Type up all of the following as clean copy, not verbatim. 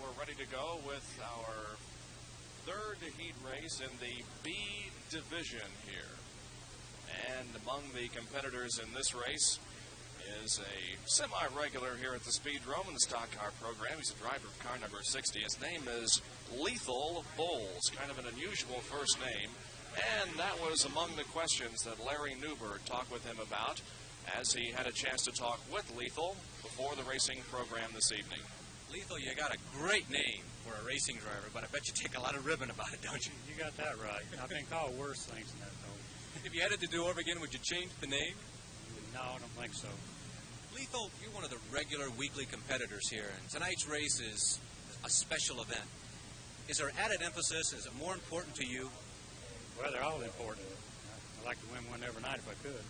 we're ready to go with our third heat race in the B division here. And among the competitors in this race is a semi-regular here at the Speedrome in the stock car program. He's a driver of car number 60. His name is Lethal Bowles, kind of an unusual first name. And that was among the questions that Larry Nuber talked with him about as he had a chance to talk with Lethal before the racing program this evening. Lethal, you got a great name for a racing driver, but I bet you take a lot of ribbon about it, don't you? You got that right. I've been called worse things than that, though. If you had it to do over again, would you change the name? No, I don't think so. Lethal, you're one of the regular weekly competitors here, and tonight's race is a special event. Is there added emphasis? Is it more important to you? Well, they're all important. I'd like to win one every night if I could.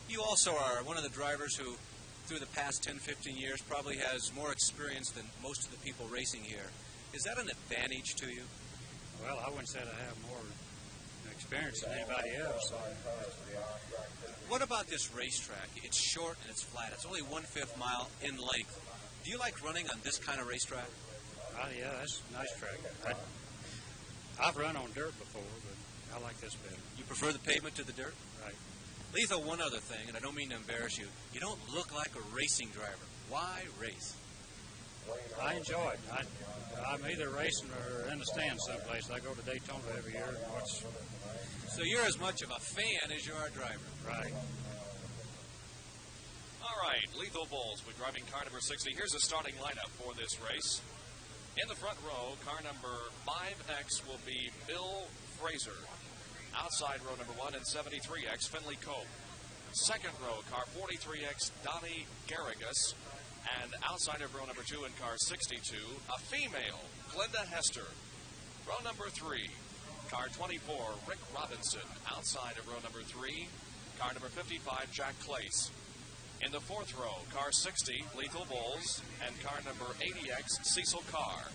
You also are one of the drivers who, through the past 10, 15 years, probably has more experience than most of the people racing here. Is that an advantage to you? Well, I wouldn't say that I have more experience than anybody else. What about this racetrack? It's short and it's flat. It's only 1/5 mile in length. Do you like running on this kind of racetrack? Yeah, that's a nice track. I've run on dirt before, but I like this better. You prefer the pavement to the dirt? Right. Lethal, one other thing, and I don't mean to embarrass you. You don't look like a racing driver. Why race? I enjoy it. I'm either racing or in the stands someplace. I go to Daytona every year and watch. So you're as much of a fan as you are a driver. Right. All right, Lethal Bowles with driving car number 60. Here's the starting lineup for this race. In the front row, car number 5X will be Bill Fraser. Outside row number 1 and 73X, Finley Cope. Second row, car 43X, Donnie Garrigus. And outside of row number 2 in car 62, a female, Glenda Hester. Row number 3, car 24, Rick Robinson. Outside of row number 3, car number 55, Jack Clace. In the fourth row, car 60, Lethal Bowles, and car number 80X, Cecil Carr.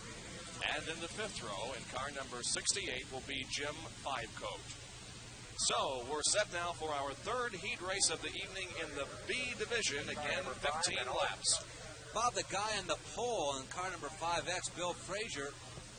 And in the fifth row, in car number 68, will be Jim Fivecoat. So, we're set now for our third heat race of the evening in the B division. Again, 15 laps. Bob, the guy on the pole in car number 5X, Bill Fraser,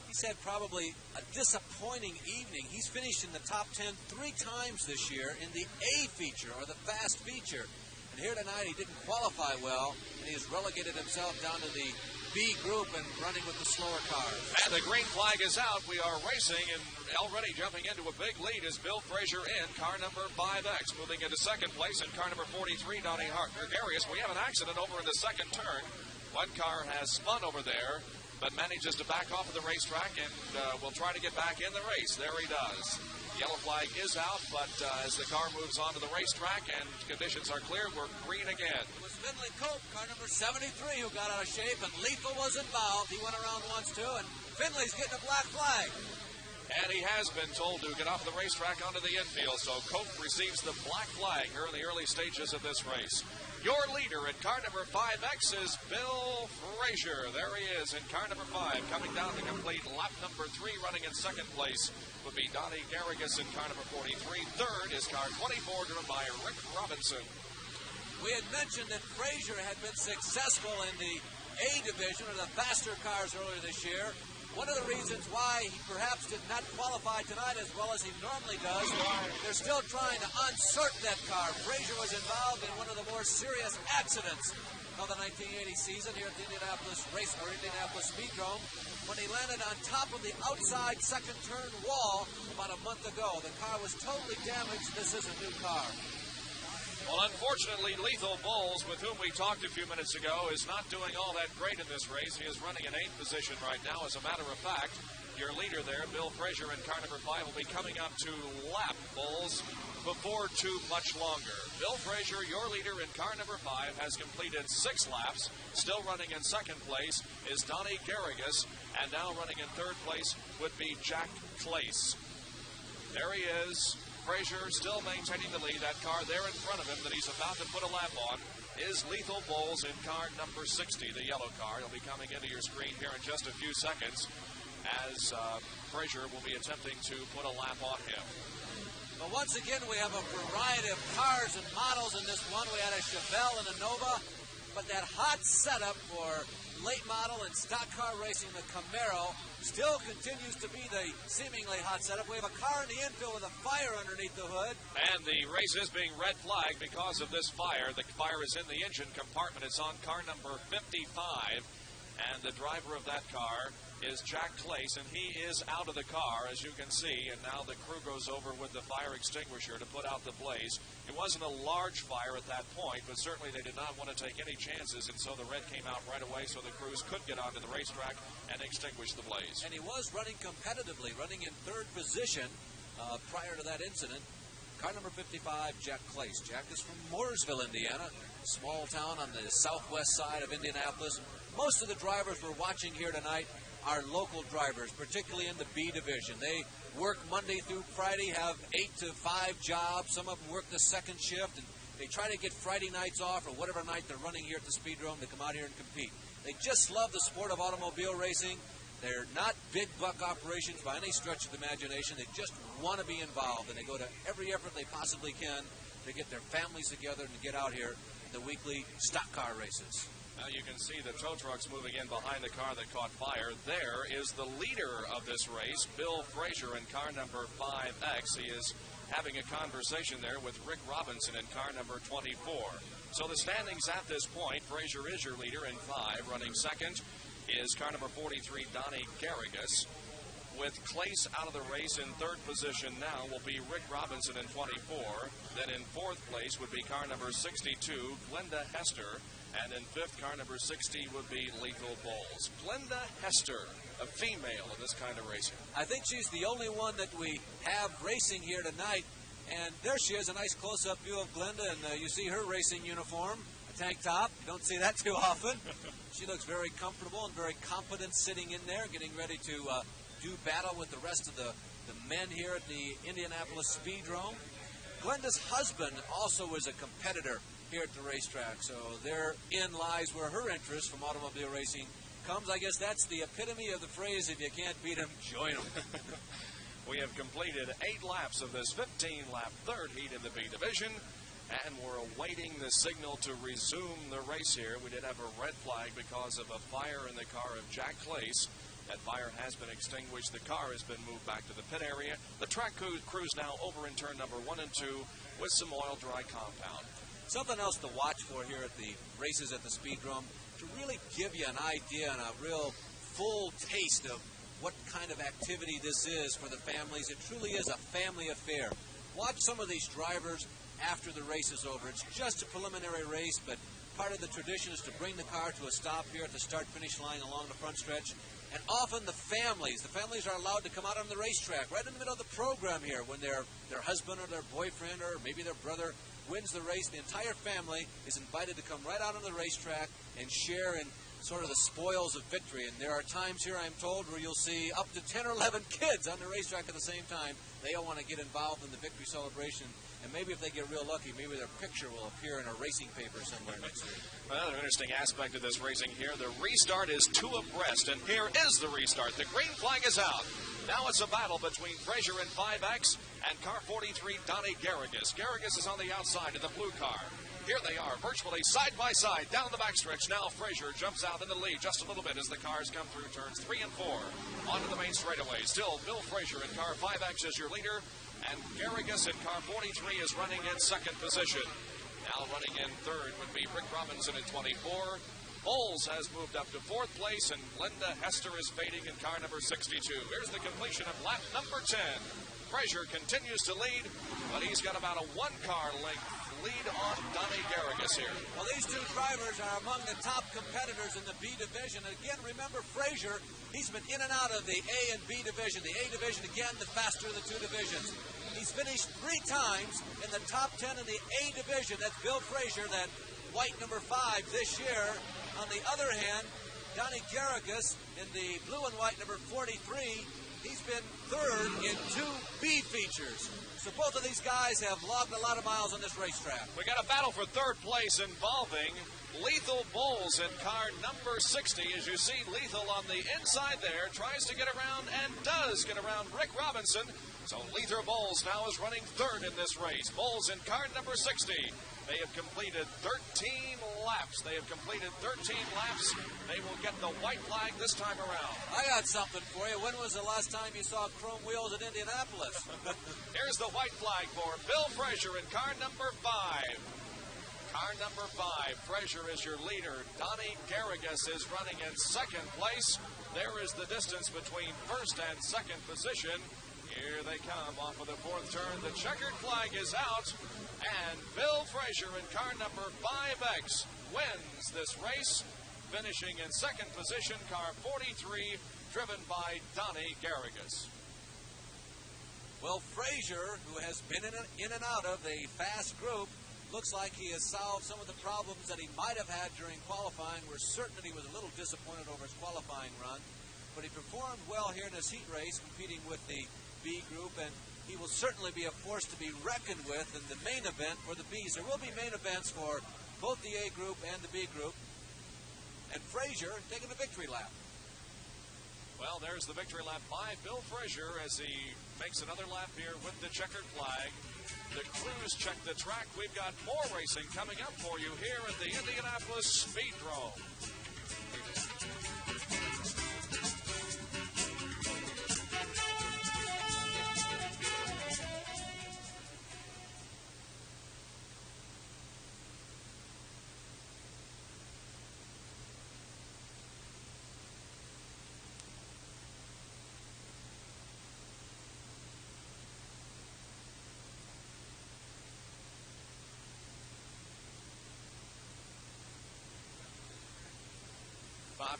he said probably a disappointing evening. He's finished in the top 10 3 times this year in the A feature, or the fast feature. And here tonight, he didn't qualify well, and he has relegated himself down to the B group and running with the slower cars. And the green flag is out. We are racing, and already jumping into a big lead is Bill Fraser in car number 5X. Moving into second place in car number 43, Donnie Gregarious. We have an accident over in the second turn. One car has spun over there, but manages to back off of the racetrack and will try to get back in the race. There he does. Yellow flag is out, but as the car moves on to the racetrack and conditions are clear, we're green again. It was Finley Cope, car number 73, who got out of shape, and Lethal was involved. He went around once, too, and Finley's getting a black flag. And he has been told to get off the racetrack onto the infield, so Cope receives the black flag here in the early stages of this race. Your leader in car number 5X is Bill Fraser. There he is in car number 5, coming down to complete lap number 3, running in second place would be Donnie Garrigus in car number 43. Third is car 24, driven by Rick Robinson. We had mentioned that Fraser had been successful in the A division, or the faster cars, earlier this year. One of the reasons why he perhaps did not qualify tonight as well as he normally does, they're still trying to unsert that car. Fraser was involved in one of the more serious accidents of the 1980 season here at the Indianapolis Speedrome when he landed on top of the outside second turn wall about a month ago. The car was totally damaged. This is a new car. Well, unfortunately, Lethal Bowles, with whom we talked a few minutes ago, is not doing all that great in this race. He is running in 8th position right now. As a matter of fact, your leader there, Bill Fraser, in car number 5, will be coming up to lap Bowles before too much longer. Bill Fraser, your leader in car number 5, has completed 6 laps. Still running in second place is Donnie Garrigus, and now running in third place would be Jack Clace. There he is. Fraser still maintaining the lead. That car there in front of him that he's about to put a lap on is Lethal Bowles in car number 60, the yellow car. He'll be coming into your screen here in just a few seconds as Fraser will be attempting to put a lap on him. But once again, we have a variety of cars and models in this one. We had a Chevelle and a Nova. but that hot setup for late model and stock car racing, the Camaro, still continues to be the seemingly hot setup. We have a car in the infield with a fire underneath the hood. And the race is being red flagged because of this fire. The fire is in the engine compartment. It's on car number 55. And the driver of that car is Jack Clace, and he is out of the car, as you can see. And now the crew goes over with the fire extinguisher to put out the blaze. It wasn't a large fire at that point, but certainly they did not want to take any chances, and so the red came out right away so the crews could get onto the racetrack and extinguish the blaze. And he was running competitively, running in third position prior to that incident. Car number 55, Jack Clace. Jack is from Mooresville, Indiana, a small town on the southwest side of Indianapolis. Most of the drivers we're watching here tonight are local drivers, particularly in the B division. They work Monday through Friday, have 8 to 5 jobs. Some of them work the second shift, and they try to get Friday nights off or whatever night they're running here at the Speedrome to come out here and compete. They just love the sport of automobile racing. They're not big buck operations by any stretch of the imagination. They just want to be involved, and they go to every effort they possibly can to get their families together and to get out here in the weekly stock car races. Now you can see the tow trucks moving in behind the car that caught fire. There is the leader of this race, Bill Frazier, in car number 5X. He is having a conversation there with Rick Robinson in car number 24. So the standings at this point, Frazier is your leader in 5. Running second is car number 43, Donnie Garrigus. With Clace out of the race in third position now will be Rick Robinson in 24. Then in fourth place would be car number 62, Glenda Hester. And in fifth, car number 60 would be Lethal Bulls. Glenda Hester, a female in this kind of racing. I think she's the only one that we have racing here tonight. And there she is, a nice close-up view of Glenda. And you see her racing uniform, a tank top. You don't see that too often. She looks very comfortable and very confident sitting in there, getting ready to do battle with the rest of the men here at the Indianapolis Speedrome. Glenda's husband also is a competitor here at the racetrack, so therein lies where her interest from automobile racing comes. I guess that's the epitome of the phrase, if you can't beat them, join them. We have completed 8 laps of this 15-lap third heat in the B division, and we're awaiting the signal to resume the race here. We did have a red flag because of a fire in the car of Jack Clace. That fire has been extinguished. The car has been moved back to the pit area. The track crew's now over in turn number 1 and 2 with some oil dry compound. Something else to watch for here at the races at the Speedrome, to really give you an idea and a real full taste of what kind of activity this is for the families. It truly is a family affair. Watch some of these drivers after the race is over. It's just a preliminary race, but part of the tradition is to bring the car to a stop here at the start-finish line along the front stretch. And often the families are allowed to come out on the racetrack right in the middle of the program here when their husband or their boyfriend or maybe their brother wins the race. The entire family is invited to come right out on the racetrack and share in sort of the spoils of victory. And there are times here, I'm told, where you'll see up to 10 or 11 kids on the racetrack at the same time. They all want to get involved in the victory celebration. And maybe if they get real lucky, maybe their picture will appear in a racing paper somewhere next week. Another interesting aspect of this racing here, the restart is 2 abreast, and here is the restart. The green flag is out. Now it's a battle between Frazier in 5X and car 43, Donnie Garrigus. Garrigus is on the outside of the blue car. Here they are, virtually side by side, down the backstretch. Now Frazier jumps out in the lead just a little bit as the cars come through turns 3 and 4 onto the main straightaway. Still, Bill Frazier in car 5X is your leader, and Garrigus in car 43 is running in second position. Now running in third would be Rick Robinson in 24. Bowles has moved up to 4th place, and Glenda Hester is fading in car number 62. Here's the completion of lap number 10. Frazier continues to lead, but he's got about a 1-car length lead on Donnie Garrigus here. Well, these two drivers are among the top competitors in the B division. Again, remember Frazier, he's been in and out of the A and B division. The A division, again, the faster of the 2 divisions. He's finished 3 times in the top 10 in the A division. That's Bill Frazier, that white number 5 this year. On the other hand, Donnie Garrigus in the blue and white number 43, he's been 3rd in 2 B features. So both of these guys have logged a lot of miles on this racetrack. We got a battle for 3rd place involving Lethal Bulls in car number 60. As you see, Lethal on the inside there tries to get around and does get around Rick Robinson. So Lethal Bulls now is running 3rd in this race. Bulls in car number 60. They have completed 13 laps. They have completed 13 laps. They will get the white flag this time around. I got something for you. When was the last time you saw chrome wheels at Indianapolis? Here's the white flag for Bill Frazier in car number 5. Car number 5, Frazier is your leader. Donnie Garrigus is running in second place. There is the distance between first and second position. Here they come off of the fourth turn. The checkered flag is out. And Bill Frazier in car number 5X wins this race, finishing in second position, car 43, driven by Donnie Garrigus. Well, Frazier, who has been in and out of a fast group, looks like he has solved some of the problems that he might have had during qualifying. We're certain that he was a little disappointed over his qualifying run, but he performed well here in this heat race, competing with the B group, and he will certainly be a force to be reckoned with in the main event for the Bs. There will be main events for both the A group and the B group, and Frazier taking the victory lap. Well, there's the victory lap by Bill Frazier as he makes another lap here with the checkered flag. The crews check the track. We've got more racing coming up for you here at the Indianapolis Speedrome.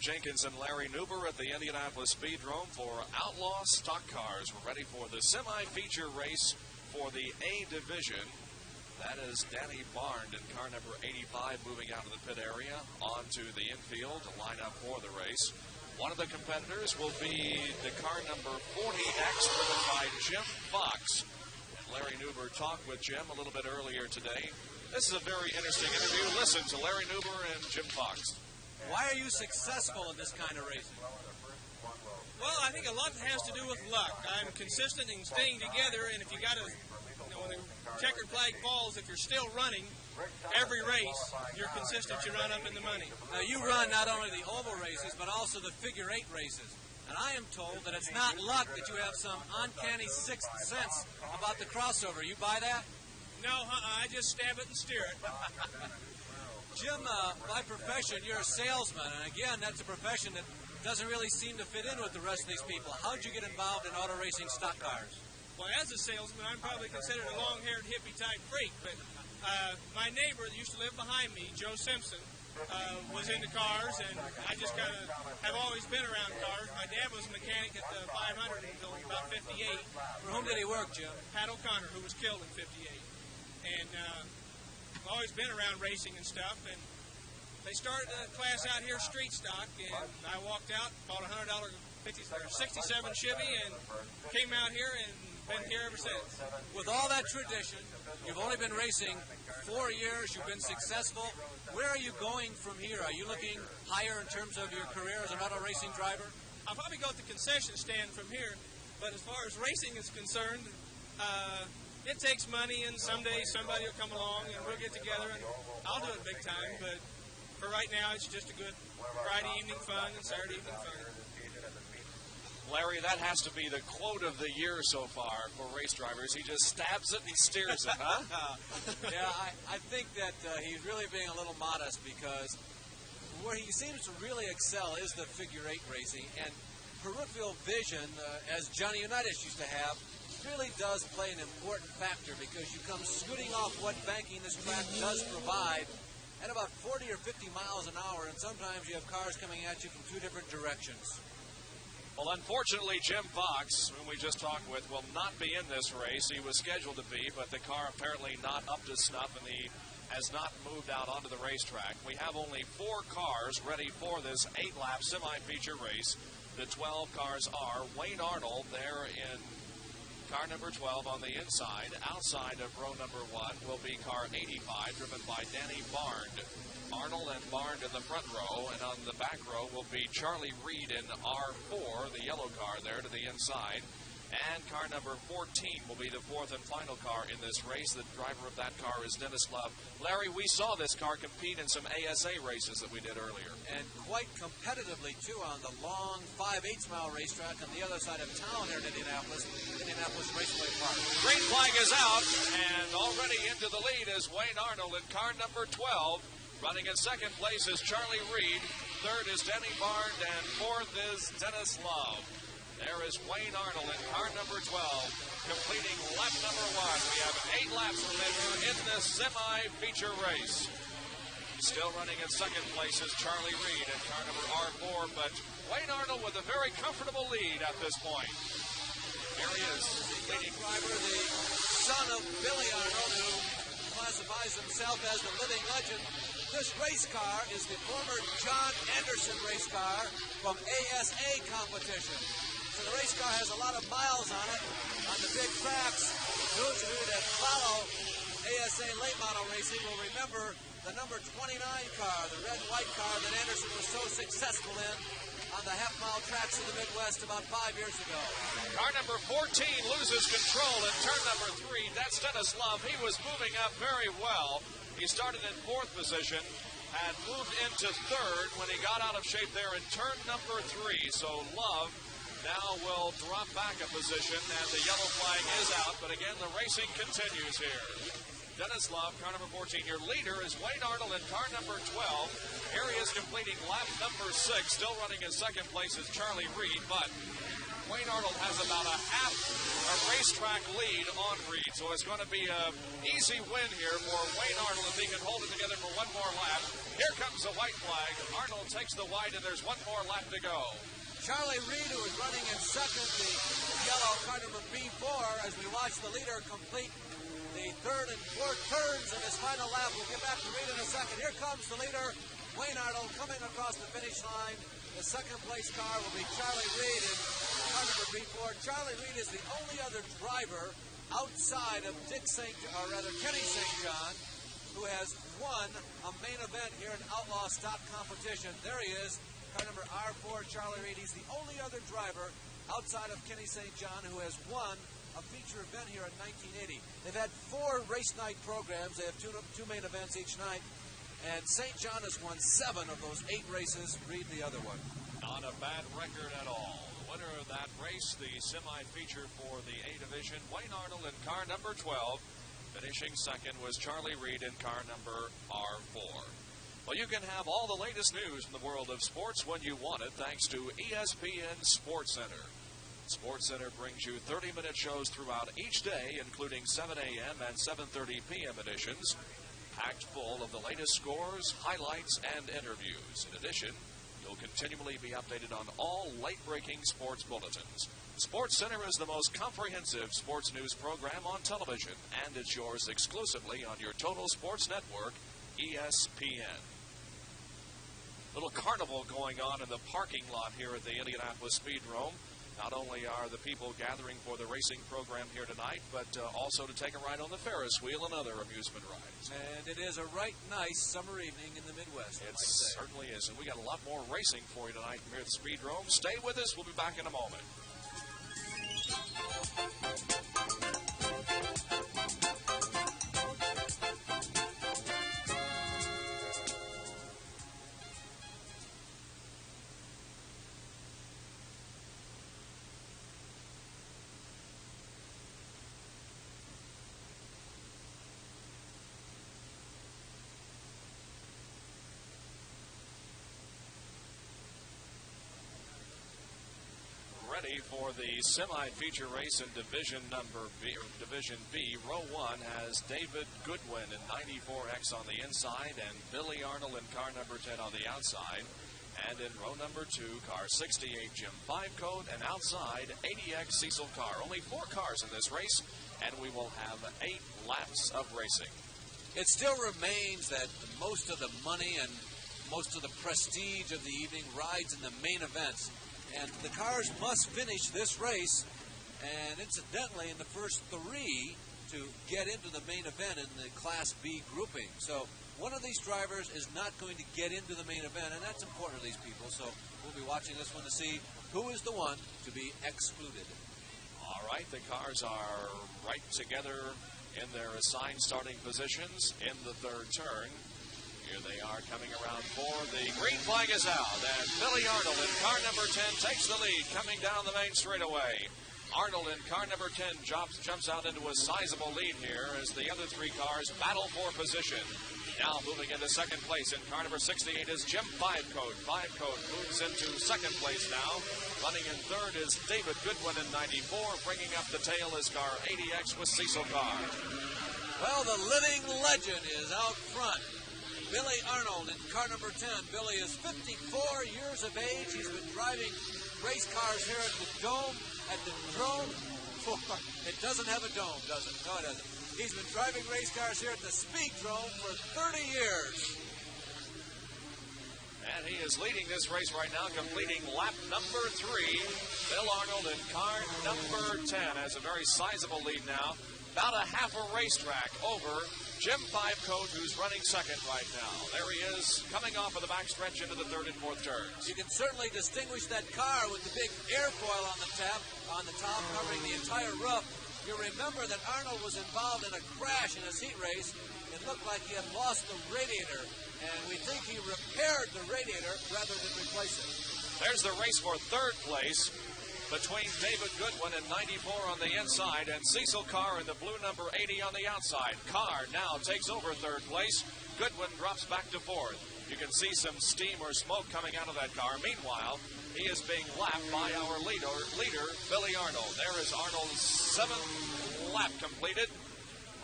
Jenkins and Larry Nuber at the Indianapolis Speedrome for Outlaw Stock Cars. We're ready for the semi-feature race for the A division. That is Danny Barnd in car number 85 moving out of the pit area onto the infield to line up for the race. One of the competitors will be the car number 40X driven by Jim Fox. And Larry Nuber talked with Jim a little bit earlier today. This is a very interesting interview. Listen to Larry Nuber and Jim Fox. Why are you successful in this kind of racing? Well, I think a lot has to do with luck. I'm consistent in staying together, and if you got to, when the checkered flag falls, if you're still running every race, you're consistent, you run up in the money. Now, you run not only the oval races, but also the figure 8 races. And I am told that it's not luck, that you have some uncanny sixth sense about the crossover. You buy that? No, I just stab it and steer it. Jim, by profession, you're a salesman, and again, that's a profession that doesn't really seem to fit in with the rest of these people. How'd you get involved in auto racing stock cars? Well, as a salesman, I'm probably considered a long-haired hippie-type freak, but my neighbor that used to live behind me, Joe Simpson, was into cars, and I just kind of have always been around cars. My dad was a mechanic at the 500 until about 58. For whom did he work, Jim? Pat O'Connor, who was killed in 58. And I've always been around racing and stuff, and they started a class out here, street stock, and I walked out, bought a $100 67 Chevy, and came out here and been here ever since. With all that tradition, you've only been racing 4 years, you've been successful. Where are you going from here? Are you looking higher in terms of your career as an auto racing driver? I'll probably go to the concession stand from here, but as far as racing is concerned, it takes money, and someday somebody will come along and we'll get together and I'll do it big time, but for right now it's just a good Friday evening fun and Saturday evening fun. Larry, that has to be the quote of the year so far for race drivers. He just stabs it and steers it, huh? Yeah, I think that he's really being a little modest, because where he seems to really excel is the figure 8 racing, and peripheral vision, as Johnny Unitas used to have, really does play an important factor, because you come scooting off what banking this track does provide at about 40 or 50 miles an hour, and sometimes you have cars coming at you from 2 different directions. Well, unfortunately, Jim Fox, whom we just talked with, will not be in this race. He was scheduled to be, but the car apparently not up to snuff, and he has not moved out onto the racetrack. We have only 4 cars ready for this 8-lap semi-feature race. The 12 cars are Wayne Arnold there in car number 12 on the inside. Outside of row number 1 will be car 85, driven by Danny Barnd. Arnold and Barnd in the front row, and on the back row will be Charlie Reed in R4, the yellow car there to the inside. And car number 14 will be the fourth and final car in this race. The driver of that car is Dennis Love. Larry, we saw this car compete in some ASA races that we did earlier. And quite competitively, too, on the long 5/8-mile racetrack on the other side of town here in Indianapolis Raceway Park. Green flag is out, and already into the lead is Wayne Arnold in car number 12. Running in second place is Charlie Reed. Third is Denny Barnes, and fourth is Dennis Love. There is Wayne Arnold in car number 12, completing lap number 1. We have 8 laps remaining in this semi-feature race. Still running in second place is Charlie Reed in car number R4, but Wayne Arnold with a very comfortable lead at this point. Here he is, leading driver, the son of Billy Arnold, who classifies himself as the living legend. This race car is the former John Anderson race car from ASA competition. So the race car has a lot of miles on it, on the big tracks. Those of you that follow ASA late model racing will remember the number 29 car, the red and white car that Anderson was so successful in on the half-mile tracks of the Midwest about 5 years ago. Car number 14 loses control in turn number 3. That's Dennis Love. He was moving up very well. He started in 4th position, had moved into 3rd when he got out of shape there in turn number 3. So Love now will drop back a position, and the yellow flag is out. But again, the racing continues here. Dennis Love, car number 14. Your leader is Wayne Arnold in car number 12. Here he is completing lap number 6. Still running in second place is Charlie Reed, but Wayne Arnold has about a racetrack lead on Reed. So it's going to be an easy win here for Wayne Arnold if he can hold it together for one more lap. Here comes the white flag. Arnold takes the white, and there's one more lap to go. Charlie Reed, who is running in second, the yellow car number B4, as we watch the leader complete the third and fourth turns in his final lap. We'll get back to Reed in a second. Here comes the leader, Wayne Arnold, coming across the finish line. The second place car will be Charlie Reed in car number B4. Charlie Reed is the only other driver outside of Kenny St. John, who has won a main event here in Outlaw Stock competition. There he is, car number R4, Charlie Reed. He's the only other driver outside of Kenny St. John who has won a feature event here in 1980. They've had 4 race night programs. They have two main events each night. And St. John has won 7 of those 8 races. Reed the other one. Not a bad record at all. The winner of that race, the semi-feature for the A division, Wayne Arnold in car number 12. Finishing second was Charlie Reed in car number R4. Well, you can have all the latest news from the world of sports when you want it, thanks to ESPN Sports Center. Sports Center brings you 30-minute shows throughout each day, including 7 a.m. and 7:30 p.m. editions, packed full of the latest scores, highlights, and interviews. In addition, you'll continually be updated on all late-breaking sports bulletins. Sports Center is the most comprehensive sports news program on television, and it's yours exclusively on your total sports network, ESPN. Little carnival going on in the parking lot here at the Indianapolis Speedrome. Not only are the people gathering for the racing program here tonight, but also to take a ride on the Ferris wheel and other amusement rides. And it is a right nice summer evening in the Midwest. It certainly is. And we got a lot more racing for you tonight from here at the Speedrome. Stay with us. We'll be back in a moment. Ready for the semi-feature race in Division B. Row 1 has David Goodwin in 94X on the inside and Billy Arnold in car number 10 on the outside. And in row number 2, car 68 Jim 5-Code, and outside 80X Cecil Carr. Only 4 cars in this race, and we will have 8 laps of racing. It still remains that most of the money and most of the prestige of the evening rides in the main events. And the cars must finish this race, and incidentally, in the first 3 to get into the main event in the Class B grouping. So one of these drivers is not going to get into the main event, and that's important to these people. So we'll be watching this one to see who is the one to be excluded. All All right, the cars are right together in their assigned starting positions in the third turn. Here they are coming around four. The green flag is out, and Billy Arnold in car number 10 takes the lead coming down the main straightaway. Arnold in car number 10 jumps out into a sizable lead here as the other three cars battle for position. Now moving into second place in car number 68 is Jim Fivecoat. Fivecoat moves into second place now. Running in third is David Goodwin in 94. Bringing up the tail is car 80X with Cecil Carr. Well, the living legend is out front. Billy Arnold in car number 10. Billy is 54 years of age. He's been driving race cars here at the Dome, at the Drome. It doesn't have a dome, does it? No, it doesn't. He's been driving race cars here at the Speedrome for 30 years. And he is leading this race right now, completing lap number 3. Bill Arnold in car number 10 has a very sizable lead now. About a half a racetrack over Jim Fivecoat, who's running second right now. There he is, coming off of the backstretch into the third and fourth turns. You can certainly distinguish that car with the big airfoil on the top, covering the entire roof. You remember that Arnold was involved in a crash in his heat race. It looked like he had lost the radiator, and we think he repaired the radiator rather than replace it. There's the race for third place between David Goodwin in 94 on the inside and Cecil Carr in the blue number 80 on the outside. Carr now takes over third place. Goodwin drops back to fourth. You can see some steam or smoke coming out of that car. Meanwhile, he is being lapped by our leader, Billy Arnold. There is Arnold's 7th lap completed,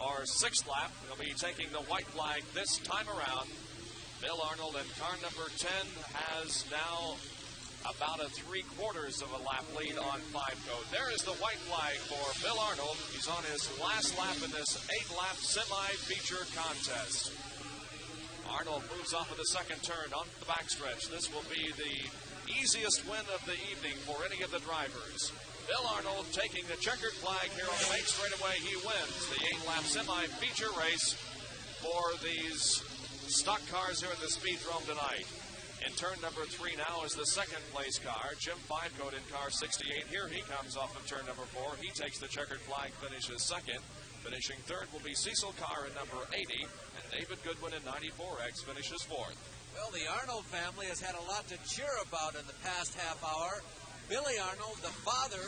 or 6th lap. He'll be taking the white flag this time around. Bill Arnold in car number 10 has now about a 3/4 of a lap lead on Fivecoat. There is the white flag for Bill Arnold. He's on his last lap in this 8-lap semi-feature contest. Arnold moves off of the second turn onto the backstretch. This will be the easiest win of the evening for any of the drivers. Bill Arnold taking the checkered flag here on the main straightaway. He wins the 8-lap semi-feature race for these stock cars here at the Speedrome tonight. In turn number 3 now is the second place car, Jim Fivecoat in car 68. Here he comes off of turn number 4. He takes the checkered flag, finishes second. Finishing third will be Cecil Carr in number 80, and David Goodwin in 94X finishes fourth. Well, the Arnold family has had a lot to cheer about in the past half hour. Billy Arnold, the father,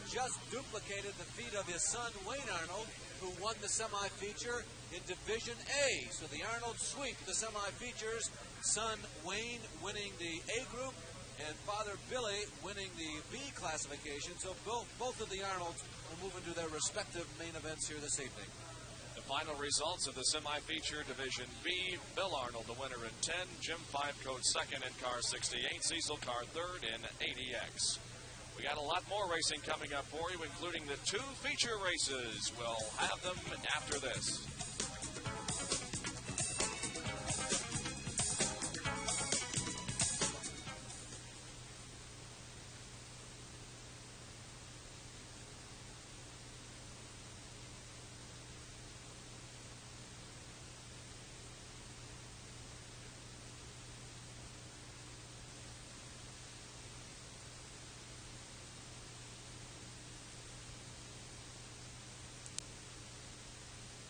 just duplicated the feat of his son, Wayne Arnold, who won the semi-feature in Division A. So the Arnold sweep the semi-features, son Wayne winning the A group, and father Billy winning the B classification. So both of the Arnolds will move into their respective main events here this evening. The final results of the semi-feature Division B, Bill Arnold the winner in 10, Jim Fivecoat second in car 68, Cecil Carr third in 80X. We got a lot more racing coming up for you, including the 2 feature races. We'll have them after this.